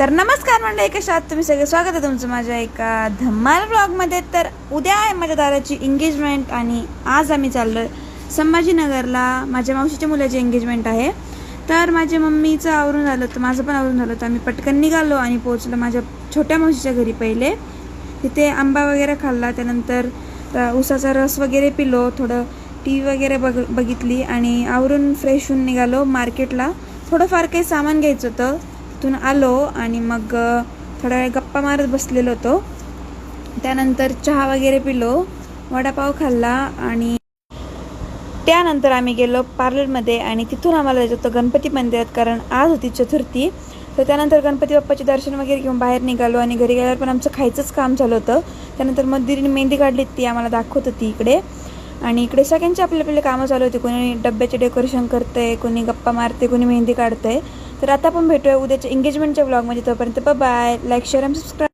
तर नमस्कार मंडळी, कशा आहात तुम्ही सगळे? स्वागत आहे तुमचं माझ्या एका धम्माल ब्लॉगमध्ये. तर उद्या आहे माझ्या दादाची एंगेजमेंट आणि आज आम्ही चाललो संभाजीनगरला. माझ्या मावशीच्या मुलाची एंगेजमेंट आहे. तर माझ्या मम्मीचं आवरून झालं तर माझं पण आवरून झालं, तर आम्ही पटकन निघालो आणि पोहोचलो माझ्या छोट्या मावशीच्या घरी. पहिले तिथे आंबा वगैरे खाल्ला, त्यानंतर उसाचा रस वगैरे पिलो, थोडं टी व्ही वगैरे बघितली आणि आवरून फ्रेश होऊन निघालो मार्केटला. थोडंफार काही सामान घ्यायचं होतं, तिथून आलो आणि मग थोडा वेळ गप्पा मारत बसलेलो होतो. त्यानंतर चहा वगैरे पिलो, वडापाव खाल्ला आणि त्यानंतर आम्ही गेलो पार्लरमध्ये आणि तिथून आम्हाला जायचं होतं गणपती मंदिरात, कारण आज होती चतुर्थी. तर त्यानंतर गणपती बाप्पाचे दर्शन वगैरे घेऊन बाहेर निघालो आणि घरी गेल्यावर पण आमचं खायचंच काम चालू होतं. त्यानंतर मग दीदीने मेहंदी काढली, ती आम्हाला दाखवत होती इकडे. आणि इकडे सगळ्यांचे आपले आपले कामं चालू होते. कोणी डब्याचे डेकोरेशन करतंय, कोणी गप्पा मारते, कोणी मेहंदी काढतंय. तर आता पण भेटूया उद्याच्या एंगेजमेंटच्या ब्लॉगमध्ये. तोपर्यंत बाय. लाईक, शेअर आणि सबस्क्राईब.